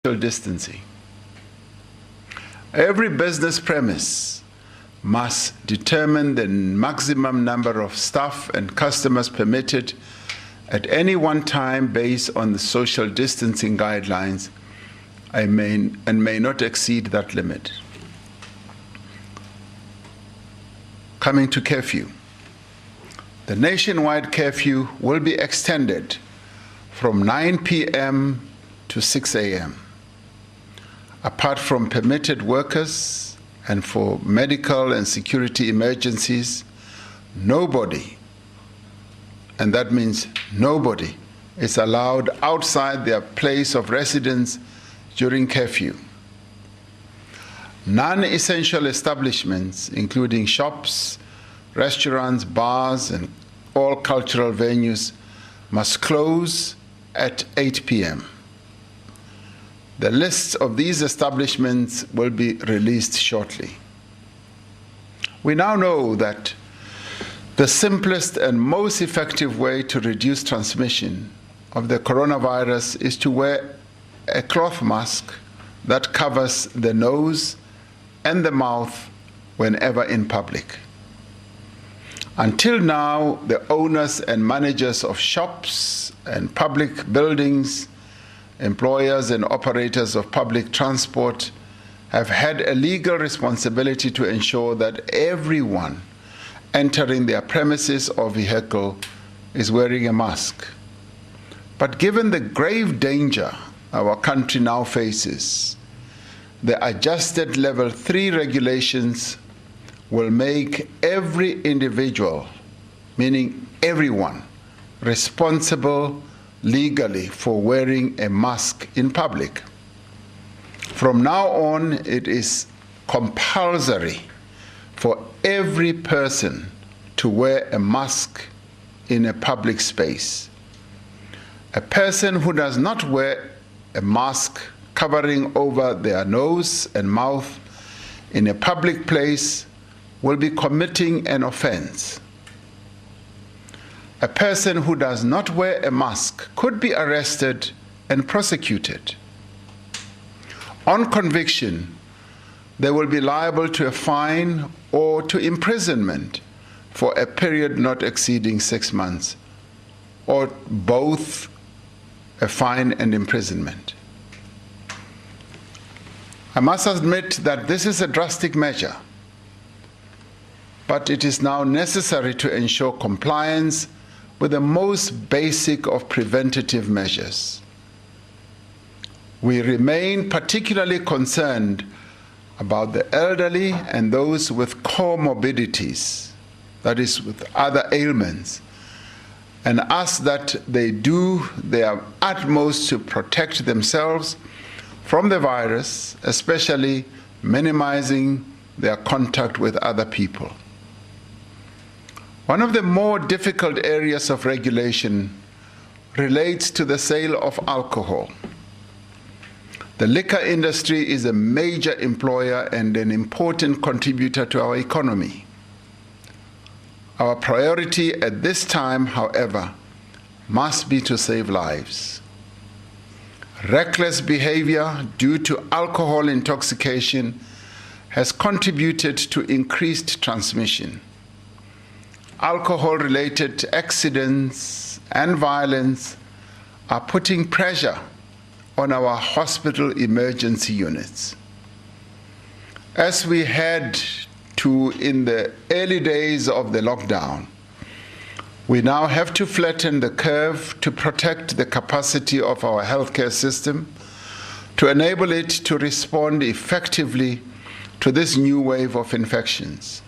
social distancing. Every business premise must determine the maximum number of staff and customers permitted at any one time based on the social distancing guidelines and may not exceed that limit. Coming to curfew. The nationwide curfew will be extended from 9 p.m. to 6 a.m. Apart from permitted workers and for medical and security emergencies, nobody, and that means nobody, is allowed outside their place of residence during curfew. Non-essential establishments, including shops, restaurants, bars, and all cultural venues, must close at 8 p.m. The lists of these establishments will be released shortly. We now know that the simplest and most effective way to reduce transmission of the coronavirus is to wear a cloth mask that covers the nose and the mouth whenever in public. Until now, the owners and managers of shops and public buildings, employers and operators of public transport have had a legal responsibility to ensure that everyone entering their premises or vehicle is wearing a mask. But given the grave danger our country now faces, the adjusted Level 3 regulations will make every individual, meaning everyone, responsible legally for wearing a mask in public. From now on, it is compulsory for every person to wear a mask in a public space. A person who does not wear a mask covering over their nose and mouth in a public place will be committing an offense. A person who does not wear a mask could be arrested and prosecuted. On conviction, they will be liable to a fine or to imprisonment for a period not exceeding 6 months, or both a fine and imprisonment. I must admit that this is a drastic measure, but it is now necessary to ensure compliance with the most basic of preventative measures. We remain particularly concerned about the elderly and those with comorbidities, that is, with other ailments, and ask that they do their utmost to protect themselves from the virus, especially minimizing their contact with other people. One of the more difficult areas of regulation relates to the sale of alcohol. The liquor industry is a major employer and an important contributor to our economy. Our priority at this time, however, must be to save lives. Reckless behavior due to alcohol intoxication has contributed to increased transmission. Alcohol-related accidents and violence are putting pressure on our hospital emergency units. As we head to in the early days of the lockdown, we now have to flatten the curve to protect the capacity of our healthcare system, to enable it to respond effectively to this new wave of infections.